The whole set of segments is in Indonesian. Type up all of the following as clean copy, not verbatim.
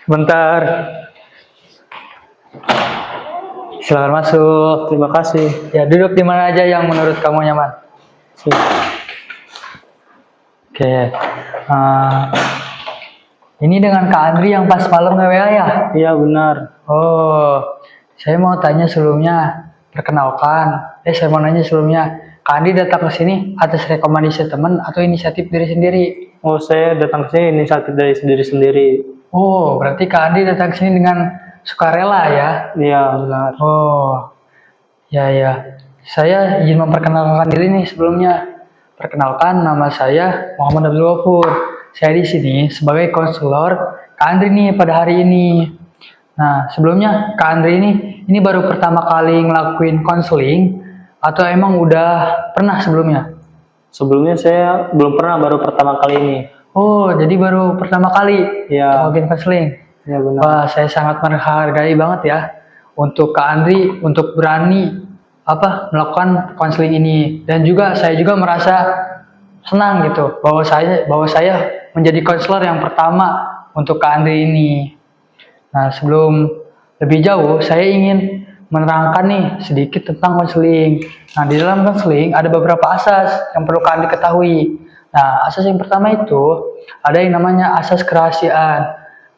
Bentar, silakan masuk. Terima kasih. Ya, duduk di mana aja yang menurut kamu nyaman. Oke, ini dengan Kak Andri yang pas malam nge-WA ya? Iya benar. Oh, saya mau tanya sebelumnya, perkenalkan. Saya mau nanya sebelumnya, Kak Andri datang ke sini atas rekomendasi teman atau inisiatif diri sendiri? Oh, saya datang ke sini inisiatif dari sendiri. Oh, berarti Kak Andri datang ke sini dengan sukarela ya? Iya benar. Oh, ya ya. Saya izin memperkenalkan diri nih sebelumnya. Perkenalkan, nama saya Muhammad Abdul Ghafur. Saya di sini sebagai konselor Kak Andri nih pada hari ini. Nah, sebelumnya Kak Andri ini baru pertama kali ngelakuin konseling atau emang udah pernah sebelumnya? Sebelumnya saya belum pernah, baru pertama kali ini. Oh, jadi baru pertama kali Iya. ngelakuin konseling. Iya benar. Wah, saya sangat menghargai banget ya untuk Kak Andri untuk berani melakukan konseling ini, dan juga saya juga merasa senang gitu bahwa saya menjadi konselor yang pertama untuk Kak Andri ini. Nah, sebelum lebih jauh, saya ingin menerangkan nih sedikit tentang konseling. Nah, di dalam konseling ada beberapa asas yang perlu Kak Andri ketahui. Nah, asas yang pertama itu ada yang namanya asas kerahasiaan.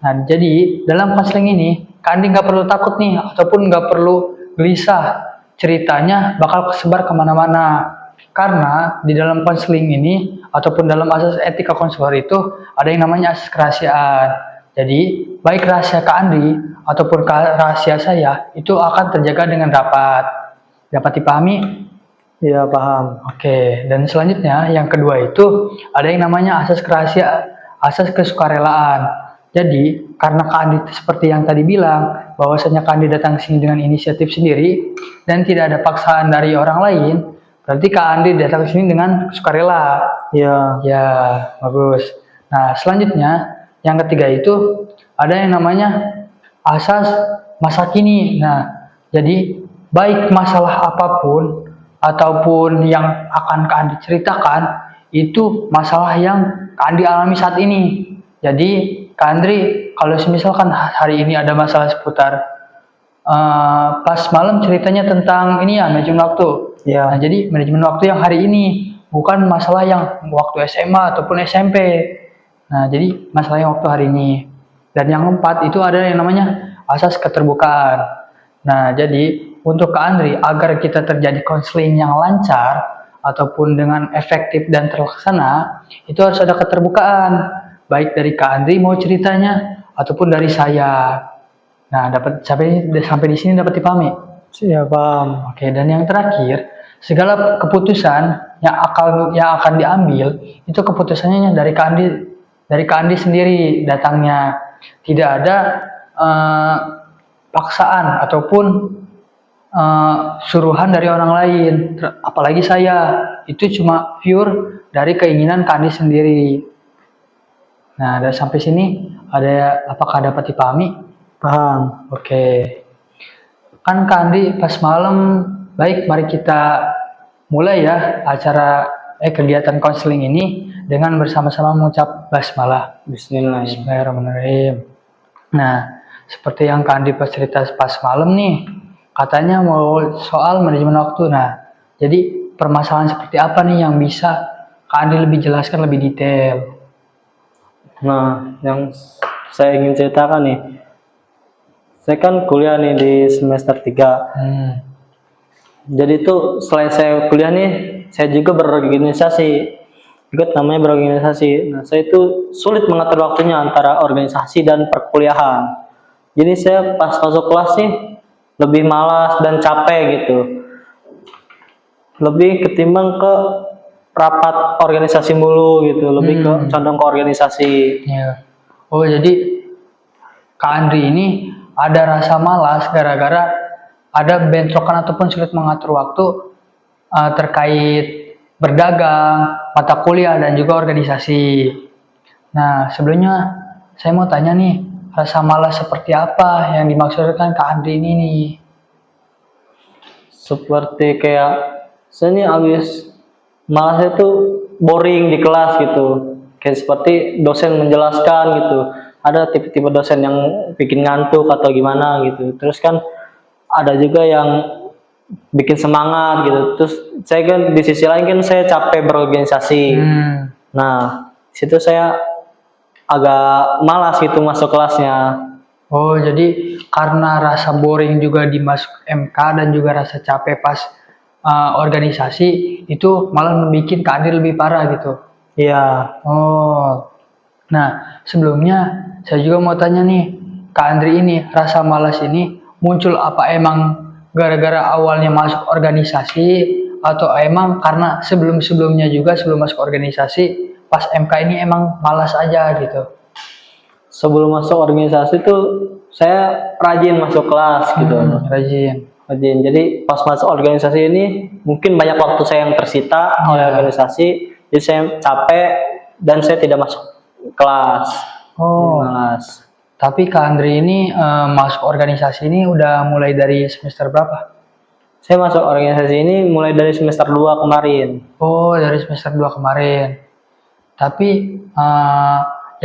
Nah, jadi dalam konseling ini, Kak Andri nggak perlu takut nih, ataupun nggak perlu gelisah. Ceritanya bakal kesebar kemana-mana. Karena di dalam konseling ini, ataupun dalam asas etika konselor itu, ada yang namanya asas kerahasiaan. Jadi, baik rahasia Kak Andri ataupun rahasia saya itu akan terjaga dengan rapat. Dapat dipahami? Iya paham. Oke, dan selanjutnya yang kedua itu ada yang namanya asas asas kesukarelaan. Jadi, karena Kak Andi seperti yang tadi bilang, bahwasanya Kak Andi datang ke sini dengan inisiatif sendiri dan tidak ada paksaan dari orang lain, berarti Kak Andi datang ke sini dengan sukarela. Iya. Ya, bagus. Nah, selanjutnya yang ketiga itu ada yang namanya asas masa kini. Nah, jadi baik masalah apapun ataupun yang akan Kak Andi ceritakan itu masalah yang Kak Andi alami saat ini. Jadi Kak Andri, kalau misalkan hari ini ada masalah seputar pas malam ceritanya tentang ini ya, manajemen waktu. Iya. Nah, jadi manajemen waktu yang hari ini, bukan masalah yang waktu SMA ataupun SMP. Nah, jadi masalah yang waktu hari ini. Dan yang keempat itu ada yang namanya asas keterbukaan. Nah, jadi untuk Kak Andri, agar kita terjadi konseling yang lancar ataupun dengan efektif dan terlaksana, itu harus ada keterbukaan. Baik dari Kak Andri mau ceritanya ataupun dari saya. Nah, sampai di sini dapat dipahami? Iya paham. Oke, dan yang terakhir, segala keputusan yang akan diambil itu keputusannya dari Kak Andi sendiri datangnya. Tidak ada paksaan ataupun suruhan dari orang lain. Apalagi saya, itu cuma pure dari keinginan Kak Andi sendiri. Nah, dari sampai sini apakah dapat dipahami? Paham. Oke. Kan Kak Andi pas malam, baik mari kita mulai ya acara kegiatan konseling ini dengan bersama-sama mengucap basmalah. Bismillah. Bismillahirrahmanirrahim. Nah, seperti yang Kak Andi pas cerita pas malam nih, katanya mau soal manajemen waktu. Nah, jadi permasalahan seperti apa nih yang bisa Kak Andi lebih jelaskan lebih detail? Nah, yang saya ingin ceritakan nih, saya kan kuliah nih di semester 3. Jadi itu selain saya kuliah nih, saya juga berorganisasi, ikut namanya berorganisasi. Nah, saya itu sulit mengatur waktunya antara organisasi dan perkuliahan. Jadi saya pas masuk kelas nih lebih malas dan capek gitu, lebih ketimbang ke rapat organisasi mulu gitu, lebih ke condong ke organisasi. Ya. Oh, jadi Kak Andri ini ada rasa malas gara-gara ada bentrokan ataupun sulit mengatur waktu terkait berdagang, mata kuliah, dan juga organisasi. Nah, sebelumnya saya mau tanya nih, rasa malas seperti apa yang dimaksudkan Kak Andri ini nih? Seperti kayak saya nih habis malasnya tuh boring di kelas gitu, kayak seperti dosen menjelaskan gitu, ada tipe-tipe dosen yang bikin ngantuk atau gimana gitu. Terus kan ada juga yang bikin semangat gitu. Terus saya kan di sisi lain kan saya capek berorganisasi. Nah, situ saya agak malas gitu masuk kelasnya. Oh, jadi karena rasa boring juga di masuk MK dan juga rasa capek pas organisasi itu malah bikin Kak Andri lebih parah gitu. Iya. Oh, nah sebelumnya saya juga mau tanya nih, Kak Andri ini rasa malas ini muncul apa emang gara-gara awalnya masuk organisasi atau emang karena sebelum-sebelumnya juga sebelum masuk organisasi pas MK ini emang malas aja gitu? Sebelum masuk organisasi tuh saya rajin masuk kelas gitu. Rajin. Rajin. Jadi pas masuk organisasi ini mungkin banyak waktu saya yang tersita oleh organisasi, jadi saya capek dan saya tidak masuk kelas. Oh, Malas. tapi Kak Andri ini masuk organisasi ini udah mulai dari semester berapa? Saya masuk organisasi ini mulai dari semester 2 kemarin. Oh, dari semester 2 kemarin. Tapi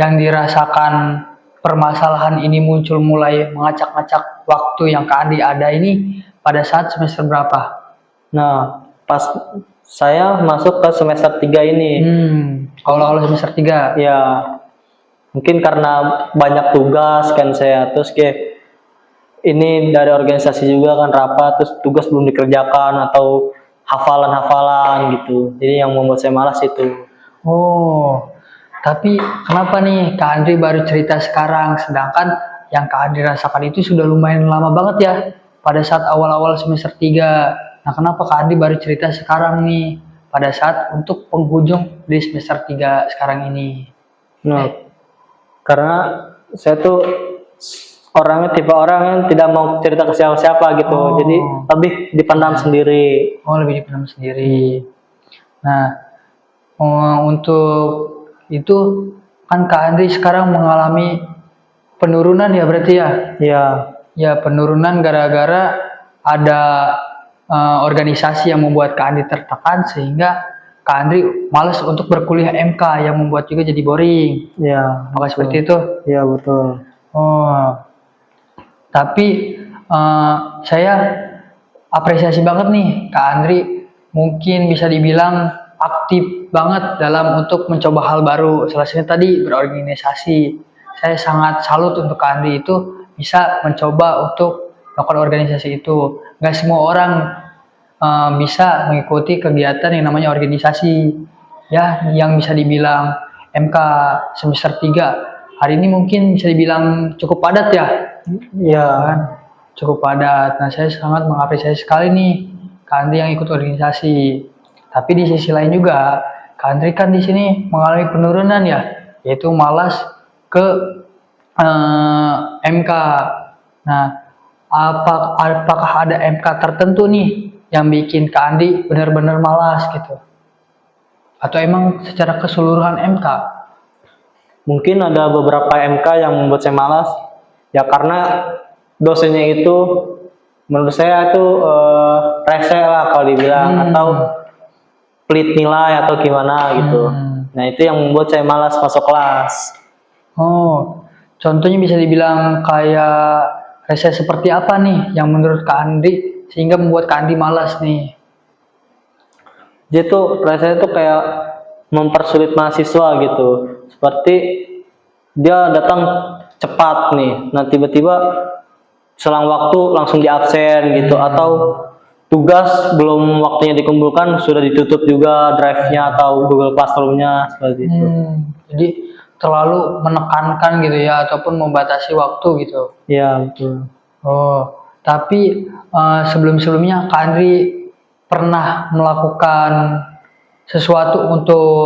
yang dirasakan permasalahan ini muncul mulai mengacak-ngacak waktu yang Kak Andi ada ini pada saat semester berapa? Nah, pas saya masuk ke semester 3 ini. Awal-awal semester 3. Ya, mungkin karena banyak tugas kan saya, terus kayak ini dari organisasi juga kan rapat, terus tugas belum dikerjakan atau hafalan-hafalan gitu. Jadi yang membuat saya malas itu. Oh, tapi kenapa nih Kak Andri baru cerita sekarang, sedangkan yang Kak Andri rasakan itu sudah lumayan lama banget ya, pada saat awal-awal semester 3. Nah, kenapa Kak Andri baru cerita sekarang nih, pada saat untuk penghujung di semester 3 sekarang ini? Nah, karena saya tuh tipe orang yang tidak mau cerita ke siapa-siapa gitu, jadi lebih dipendam sendiri. Oh, lebih dipendam sendiri. Nah, untuk itu kan Kak Andri sekarang mengalami penurunan ya berarti ya? Iya. Ya, penurunan gara-gara ada organisasi yang membuat Kak Andri tertekan sehingga Kak Andri malas untuk berkuliah MK yang membuat juga jadi boring. Iya. Apakah seperti itu? Iya, betul. Oh, tapi saya apresiasi banget nih Kak Andri, mungkin bisa dibilang aktif banget dalam untuk mencoba hal baru. Salah satunya tadi berorganisasi. Saya sangat salut untuk Kak Andri itu bisa mencoba untuk melakukan organisasi itu. Nggak semua orang bisa mengikuti kegiatan yang namanya organisasi. Ya, yang bisa dibilang MK semester 3 hari ini mungkin bisa dibilang cukup padat ya. Iya. Kan? Cukup padat. Nah, saya sangat mengapresiasi sekali nih Kak Andri yang ikut organisasi. Tapi di sisi lain juga, Kak Andri kan di sini mengalami penurunan ya, yaitu malas ke MK. Nah, apakah ada MK tertentu nih yang bikin Kak Andri benar-benar malas gitu? Atau emang secara keseluruhan MK? Mungkin ada beberapa MK yang membuat saya malas, ya karena dosennya itu menurut saya itu rese lah kalau dibilang, atau pelit nilai atau gimana gitu. Nah, itu yang membuat saya malas masuk kelas. Oh, contohnya bisa dibilang kayak rese seperti apa nih yang menurut Kak Andri sehingga membuat Kak Andri malas nih? Dia tuh rese itu kayak mempersulit mahasiswa gitu. Seperti dia datang cepat nih, nah tiba-tiba selang waktu langsung di absen gitu, atau tugas belum waktunya dikumpulkan sudah ditutup juga drive-nya atau Google Classroom-nya seperti itu. Jadi terlalu menekankan gitu ya, ataupun membatasi waktu gitu. Iya, betul. Oh, tapi sebelum-sebelumnya Kak Andri pernah melakukan sesuatu untuk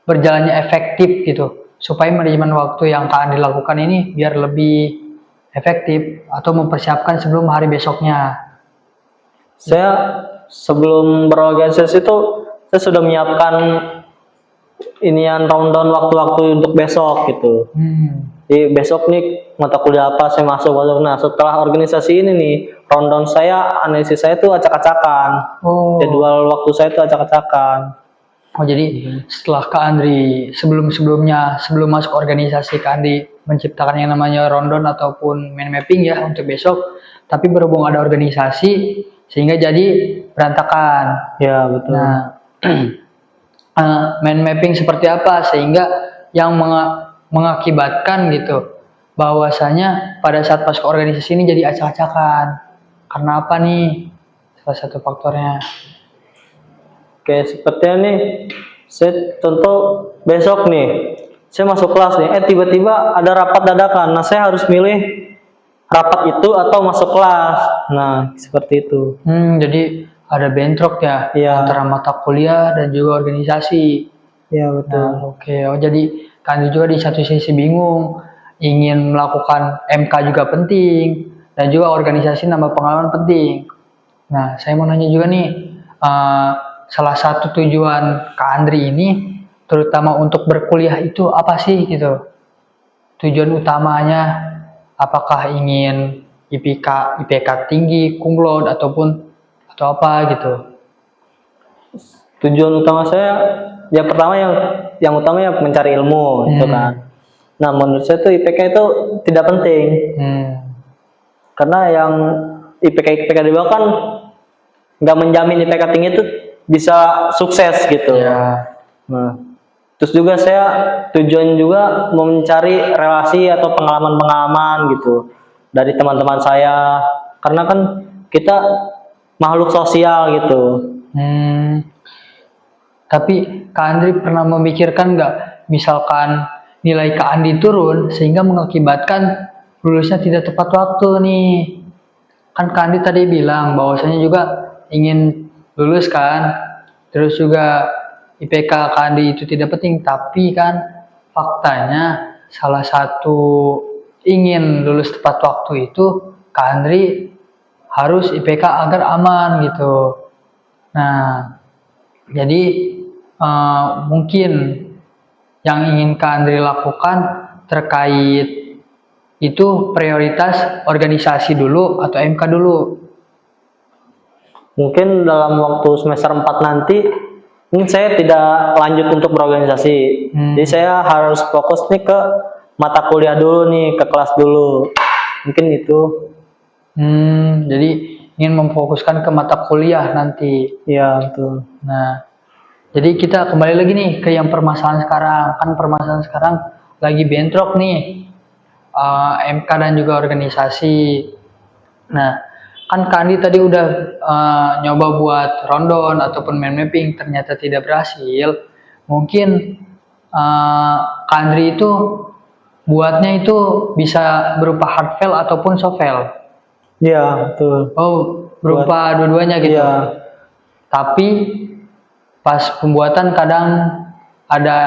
berjalannya efektif gitu, supaya manajemen waktu yang Kak Andri lakukan ini biar lebih efektif atau mempersiapkan sebelum hari besoknya? Saya sebelum berorganisasi itu saya sudah menyiapkan inian rundown waktu-waktu untuk besok gitu. Jadi besok nih mata kuliah apa saya masuk. Nah, setelah organisasi ini nih, rundown saya, analisis saya tuh acak-acakan. Jadwal waktu saya tuh acak-acakan. Oh jadi setelah Kak Andri sebelum masuk organisasi Kak Andri menciptakan yang namanya rundown ataupun mind mapping ya untuk besok, tapi berhubung ada organisasi sehingga jadi berantakan. Ya, betul. Nah, mind mapping seperti apa sehingga yang mengakibatkan gitu bahwasanya pada saat masuk organisasi ini jadi acak-acakan. Karena apa nih? Salah satu faktornya. Oke, sepertinya nih, saya contoh besok nih, saya masuk kelas nih, tiba-tiba ada rapat dadakan. Nah, saya harus milih rapat itu atau masuk kelas. Nah, seperti itu. Jadi ada bentrok ya Iya. antara mata kuliah dan juga organisasi. Iya, betul. Nah, oke. Oh, jadi kan juga di satu sisi bingung, ingin melakukan MK juga penting, dan juga organisasi nambah pengalaman penting. Nah, saya mau nanya juga nih, salah satu tujuan Kak Andri ini, terutama untuk berkuliah itu apa sih gitu? Tujuan utamanya, apakah ingin IPK tinggi, cum laude, atau apa gitu? Tujuan utama saya, ya pertama yang utama ya mencari ilmu, gitu kan. Nah, menurut saya tuh IPK itu tidak penting. Karena yang IPK di bawah kan nggak menjamin IPK tinggi itu bisa sukses gitu. Ya. Nah, terus juga saya tujuan juga mau mencari relasi atau pengalaman-pengalaman gitu dari teman-teman saya, karena kan kita makhluk sosial gitu. Tapi Kak Andri pernah memikirkan nggak, misalkan nilai Kak Andri turun sehingga mengakibatkan lulusnya tidak tepat waktu nih? Kan Kak Andri tadi bilang bahwasanya juga ingin lulus kan, terus juga IPK Kak Andri itu tidak penting, tapi kan faktanya salah satu ingin lulus tepat waktu itu Kak Andri harus IPK agar aman gitu. Nah, jadi mungkin yang ingin Kak Andri lakukan terkait itu prioritas organisasi dulu atau MK dulu? Mungkin dalam waktu semester 4 nanti mungkin saya tidak lanjut untuk berorganisasi. Jadi saya harus fokus nih ke mata kuliah dulu nih, ke kelas dulu. Mungkin itu. Jadi ingin memfokuskan ke mata kuliah nanti. Iya, betul. Nah, jadi kita kembali lagi nih ke yang permasalahan sekarang. Kan permasalahan sekarang lagi bentrok nih, MK dan juga organisasi. Nah, kan Kandi tadi udah nyoba buat rundown ataupun mind mapping, ternyata tidak berhasil. Mungkin Kandri itu buatnya itu bisa berupa hard file ataupun soft file. Iya, betul. Oh, berupa dua-duanya gitu. Iya. Tapi pas pembuatan kadang ada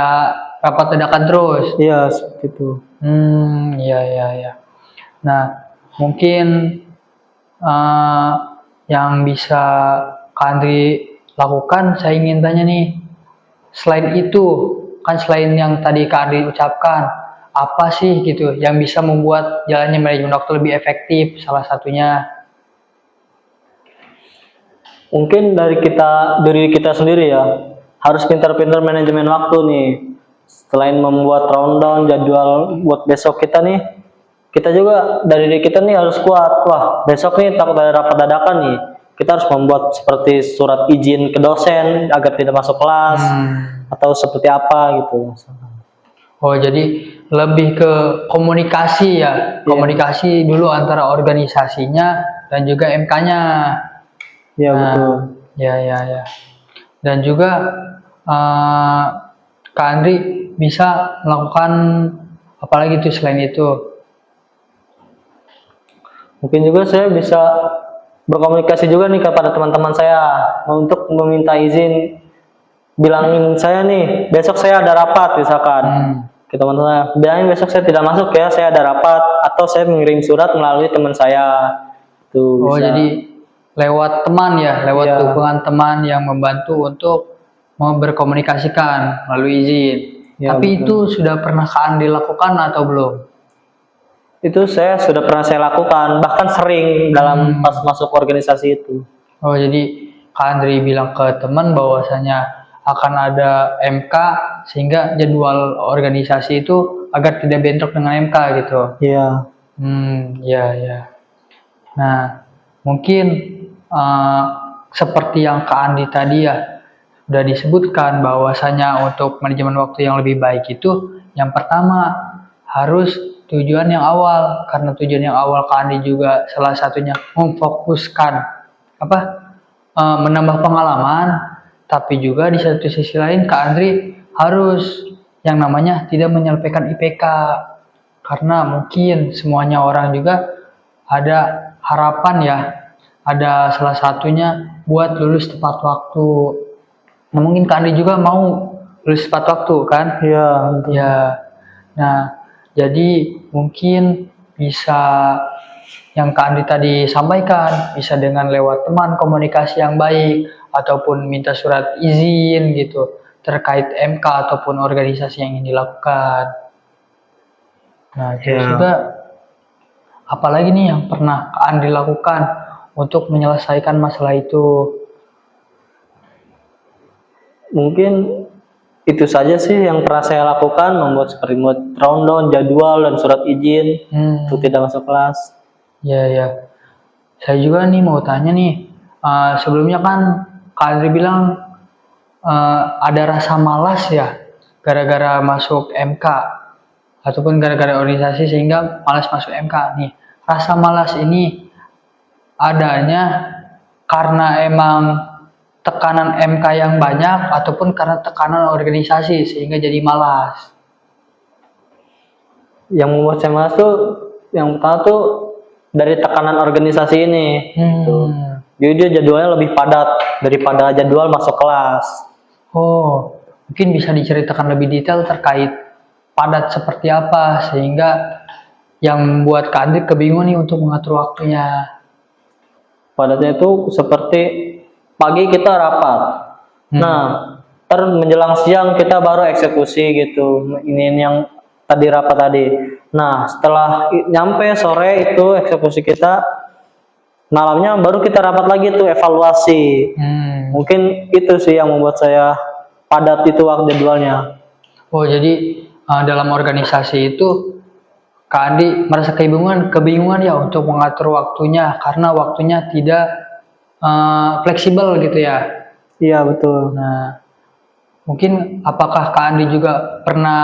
rapat dadakan terus. Iya, seperti itu. Iya. Nah, mungkin yang bisa Kandri lakukan, saya ingin tanya nih, selain itu, kan selain yang tadi Kandri ucapkan, apa sih gitu yang bisa membuat jalannya manajemen waktu lebih efektif? Salah satunya mungkin dari diri kita sendiri ya, harus pintar-pintar manajemen waktu nih. Selain membuat rundown jadwal buat besok kita nih, kita juga dari diri kita nih harus kuat. Wah, besok nih takut ada rapat dadakan nih, kita harus membuat seperti surat izin ke dosen agar tidak masuk kelas, atau seperti apa gitu. Oh, jadi lebih ke komunikasi ya, komunikasi dulu antara organisasinya dan juga MK-nya. Ya, betul. Ya. Dan juga Kak Andri bisa melakukan apalagi tuh selain itu? Mungkin juga saya bisa berkomunikasi juga nih kepada teman-teman saya untuk meminta izin, bilangin saya nih besok saya ada rapat misalkan. Ke teman saya, bilangin besok saya tidak masuk ya, saya ada rapat, atau saya mengirim surat melalui teman saya. Tuh, oh, bisa. jadi lewat teman ya, lewat dukungan teman yang membantu untuk mau berkomunikasikan melalui izin. Ya, tapi betul. itu sudah pernah Kak Andri lakukan atau belum? Itu saya sudah pernah saya lakukan, bahkan sering dalam pas masuk organisasi itu. Oh, jadi Kak Andri bilang ke teman bahwasanya akan ada MK sehingga jadwal organisasi itu agar tidak bentrok dengan MK gitu. Iya. Ya, ya. Nah, mungkin eh, seperti yang Kak Andi tadi ya sudah disebutkan bahwasanya untuk manajemen waktu yang lebih baik itu yang pertama harus tujuan yang awal, karena tujuan yang awal Kak Andi juga salah satunya memfokuskan apa menambah pengalaman, tapi juga di satu sisi lain Kak Andri harus yang namanya tidak menyelesaikan IPK, karena mungkin semuanya orang juga ada harapan ya, ada salah satunya buat lulus tepat waktu. Nah, mungkin Kak Andri juga mau lulus tepat waktu kan? Iya, betul. Ya. Nah, jadi mungkin bisa yang Kak Andi tadi sampaikan, bisa dengan lewat teman komunikasi yang baik, ataupun minta surat izin gitu, terkait MK ataupun organisasi yang ingin dilakukan. Nah, terus Iya. juga apalagi nih yang pernah Kak Andi lakukan untuk menyelesaikan masalah itu? Mungkin itu saja sih yang pernah saya lakukan, membuat seperti rundown, jadwal, dan surat izin untuk tidak masuk kelas. Ya, ya. Saya juga nih mau tanya nih, sebelumnya kan Kak Andri bilang ada rasa malas ya, gara-gara masuk MK, ataupun gara-gara organisasi sehingga malas masuk MK nih. Rasa malas ini adanya karena emang tekanan MK yang banyak, ataupun karena tekanan organisasi sehingga jadi malas? Yang membuat saya malas tuh, yang pertama tuh dari tekanan organisasi ini. Gitu. Jadi dia jadwalnya lebih padat daripada jadwal masuk kelas. Oh, mungkin bisa diceritakan lebih detail terkait padat seperti apa sehingga yang membuat Kak Andri kebingungan nih untuk mengatur waktunya. Padatnya itu seperti pagi kita rapat. Nah, menjelang siang kita baru eksekusi gitu. Ini yang tadi rapat tadi. Nah, setelah nyampe sore itu eksekusi kita, malamnya baru kita rapat lagi tuh evaluasi. Mungkin itu sih yang membuat saya padat itu waktu jadwalnya. Oh, jadi dalam organisasi itu Kak Andi merasa kebingungan ya untuk mengatur waktunya karena waktunya tidak fleksibel gitu ya. Iya, betul. Nah, mungkin apakah Kak Andi juga pernah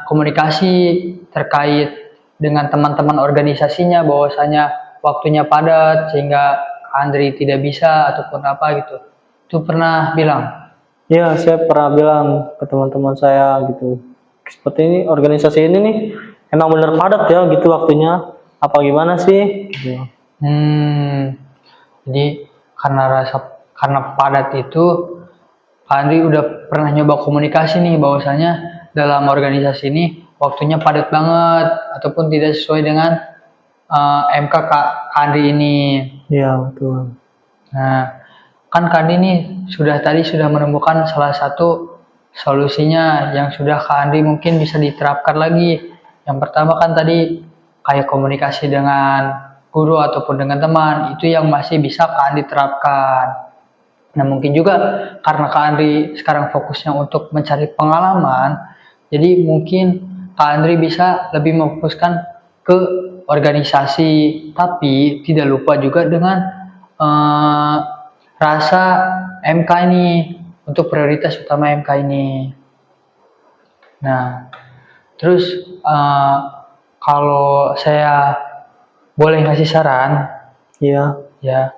komunikasi terkait dengan teman-teman organisasinya bahwasanya waktunya padat sehingga Kak Andri tidak bisa ataupun apa gitu? Itu pernah bilang? Iya, saya pernah bilang ke teman-teman saya gitu. Seperti ini organisasi ini nih emang bener padat ya gitu waktunya. Apa gimana sih? Gitu. Jadi karena padat itu, Pak Andri udah pernah nyoba komunikasi nih bahwasanya dalam organisasi ini waktunya padat banget ataupun tidak sesuai dengan MK Kak Andri ini. Iya, betul. Nah, kan Kak Andri nih tadi sudah menemukan salah satu solusinya yang sudah Kak Andri mungkin bisa diterapkan lagi. Yang pertama kan tadi kayak komunikasi dengan guru ataupun dengan teman, itu yang masih bisa Kak Andi terapkan. Nah, mungkin juga karena Kak Andri sekarang fokusnya untuk mencari pengalaman, jadi mungkin Kak Andri bisa lebih memfokuskan ke organisasi, tapi tidak lupa juga dengan rasa MK ini, untuk prioritas utama MK ini. Nah, terus kalau saya boleh ngasih saran, Iya. ya,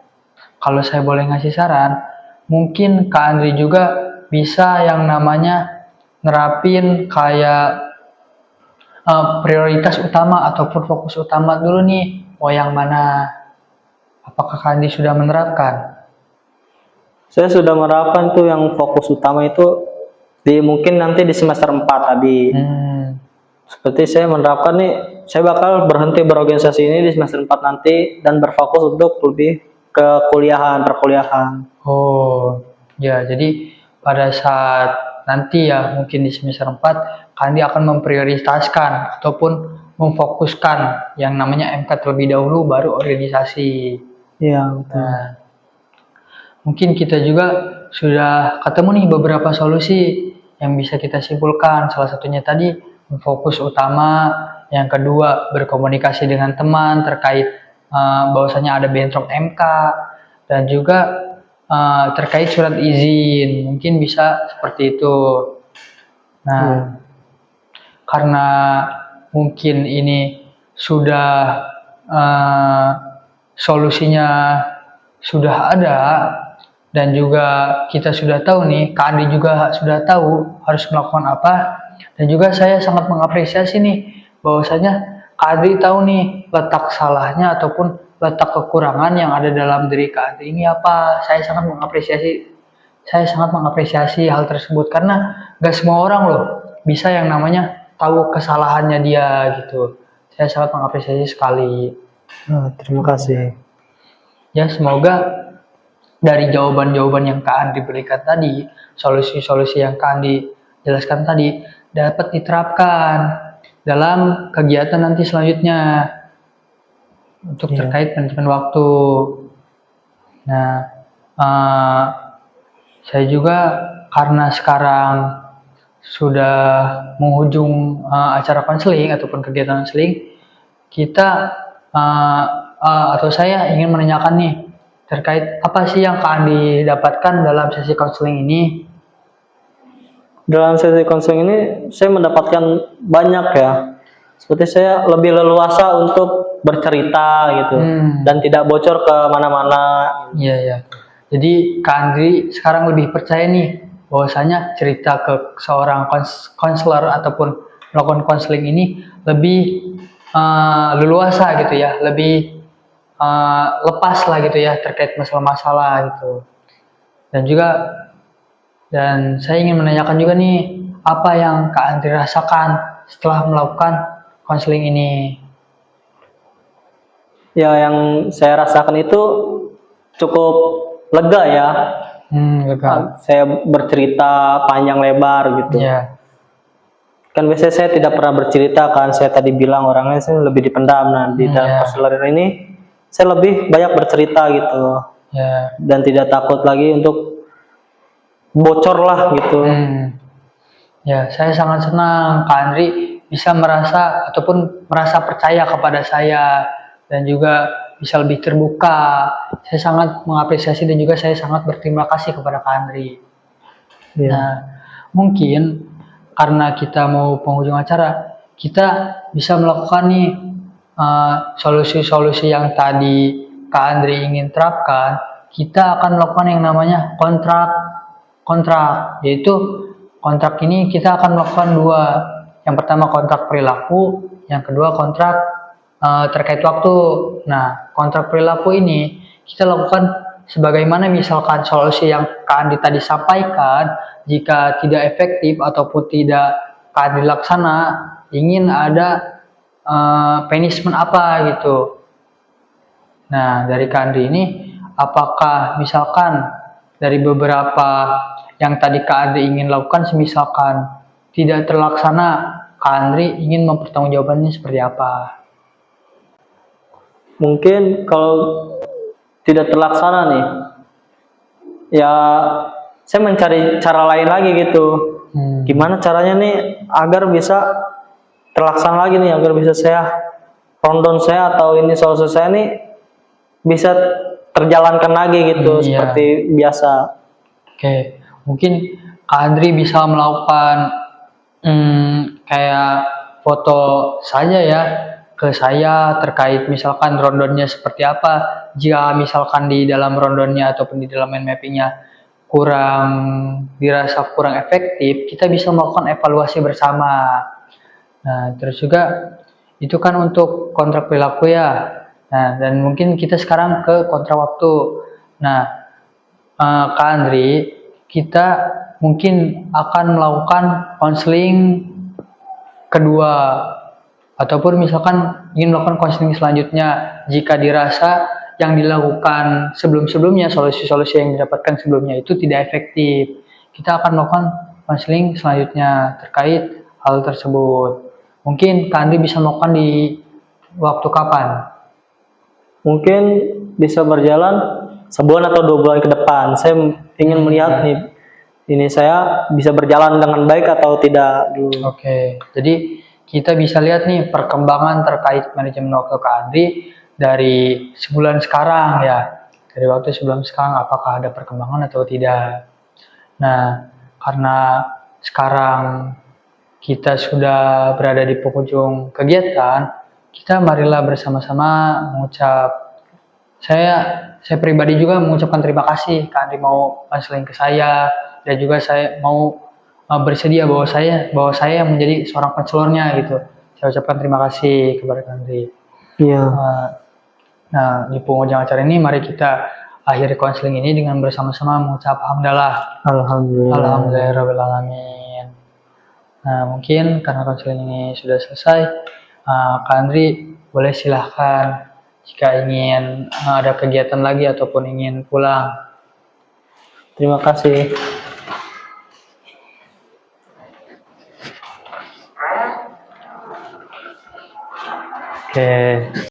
kalau saya boleh ngasih saran, mungkin Kak Andri juga bisa yang namanya nerapin kayak prioritas utama ataupun fokus utama dulu nih, mau yang mana? Apakah Kak Andri sudah menerapkan? Saya sudah menerapkan tuh yang fokus utama itu mungkin nanti di semester 4 tadi. Seperti saya menerapkan nih, saya bakal berhenti berorganisasi ini di semester 4 nanti dan berfokus untuk lebih ke perkuliahan. Oh, ya, jadi pada saat nanti ya mungkin di semester 4 Kak Andi akan memprioritaskan ataupun memfokuskan yang namanya MK terlebih dahulu baru organisasi. Iya, betul. Nah, mungkin kita juga sudah ketemu nih beberapa solusi yang bisa kita simpulkan. Salah satunya tadi fokus utama, yang kedua berkomunikasi dengan teman terkait bahwasanya ada bentrok MK, dan juga terkait surat izin, mungkin bisa seperti itu. Nah, karena mungkin ini sudah solusinya sudah ada, dan juga kita sudah tahu nih, Kak Andi juga sudah tahu harus melakukan apa, dan juga saya sangat mengapresiasi nih bahwasanya Kak Andi tahu nih letak salahnya ataupun letak kekurangan yang ada dalam diri Kak Andi ini apa. Saya sangat mengapresiasi hal tersebut, karena gak semua orang loh bisa yang namanya tahu kesalahannya dia gitu. Saya sangat mengapresiasi sekali. Terima kasih. Ya, semoga dari jawaban-jawaban yang Kak Andi berikan tadi, solusi-solusi yang Kak Andi jelaskan tadi dapat diterapkan dalam kegiatan nanti selanjutnya untuk terkait manajemen waktu. Nah, saya juga karena sekarang sudah menghujung acara konseling ataupun kegiatan konseling, kita atau saya ingin menanyakan nih terkait apa sih yang Kak Andi dapatkan dalam sesi konseling ini? Dalam sesi konseling ini saya mendapatkan banyak ya. Seperti saya lebih leluasa untuk bercerita gitu dan tidak bocor ke mana-mana. Iya, ya. Jadi Kak Andri sekarang lebih percaya nih bahwasanya cerita ke seorang konselor ataupun melakukan konseling ini lebih leluasa gitu ya, lebih lepas lah gitu ya terkait masalah-masalah gitu. Dan saya ingin menanyakan juga nih, apa yang Kak Andri rasakan setelah melakukan konseling ini? Ya, yang saya rasakan itu cukup lega ya. Lega. Saya bercerita panjang lebar gitu. Yeah. Kan biasanya saya tidak pernah bercerita kan, saya tadi bilang orangnya saya lebih dipendam. Nah, di dalam konselor ini saya lebih banyak bercerita gitu. Dan tidak takut lagi untuk bocor lah gitu. Ya, saya sangat senang Kak Andri bisa merasa percaya kepada saya dan juga bisa lebih terbuka. Saya sangat mengapresiasi dan juga saya sangat berterima kasih kepada Kak Andri. Nah, mungkin karena kita mau penghujung acara, kita bisa melakukan nih solusi-solusi yang tadi Kak Andri ingin terapkan. Kita akan melakukan yang namanya kontrak, yaitu kontrak ini kita akan melakukan dua. Yang pertama kontrak perilaku, yang kedua kontrak terkait waktu. Nah, kontrak perilaku ini kita lakukan sebagaimana misalkan solusi yang Kak Andi tadi sampaikan, jika tidak efektif ataupun tidak Kak Andi laksana, ingin ada punishment apa gitu. Nah, dari Kak Andi ini, apakah misalkan dari beberapa yang tadi Kak Andi ingin lakukan, semisalkan tidak terlaksana, Kak Andri ingin mempertanggungjawabannya seperti apa? Mungkin kalau tidak terlaksana nih, ya saya mencari cara lain lagi gitu. Gimana caranya nih agar bisa terlaksana lagi nih, agar bisa rundown saya atau ini solusi saya nih bisa terjalankan lagi gitu seperti biasa. Oke, mungkin Kak Andri bisa melakukan kayak foto saja ya ke saya terkait misalkan rundownnya seperti apa. Jika misalkan di dalam rundownnya ataupun di dalam mind mappingnya dirasa kurang efektif, kita bisa melakukan evaluasi bersama. Nah, terus juga itu kan untuk kontrak perilaku ya. Nah, dan mungkin kita sekarang ke kontrak waktu. Nah, Kak Andri, kita mungkin akan melakukan konseling kedua, ataupun misalkan ingin melakukan konseling selanjutnya jika dirasa yang dilakukan sebelum-sebelumnya, solusi-solusi yang didapatkan sebelumnya itu tidak efektif. Kita akan melakukan konseling selanjutnya terkait hal tersebut. Mungkin Kak Andri bisa melakukan di waktu kapan? Mungkin bisa berjalan sebulan atau 2 bulan ke depan. Saya ingin melihat nih ini saya bisa berjalan dengan baik atau tidak dulu. Oke, jadi kita bisa lihat nih perkembangan terkait manajemen waktu Kak Andri dari sebulan sekarang ya. Dari waktu sebelum sekarang apakah ada perkembangan atau tidak. Nah, karena sekarang kita sudah berada di penghujung kegiatan, kita marilah bersama-sama mengucap saya saya pribadi juga mengucapkan terima kasih Kak Andri mau konseling ke saya dan juga saya mau bersedia bahwa saya menjadi seorang konselornya gitu. Saya ucapkan terima kasih kepada Kak Andri. Iya. Nah, di penghujung acara ini mari kita akhiri konseling ini dengan bersama-sama mengucap hamdalah. Alhamdulillah. Alhamdulillahirabbil alamin. Nah, mungkin karena konseling ini sudah selesai, Kak Andri boleh silahkan jika ingin ada kegiatan lagi ataupun ingin pulang. Terima kasih. Oke.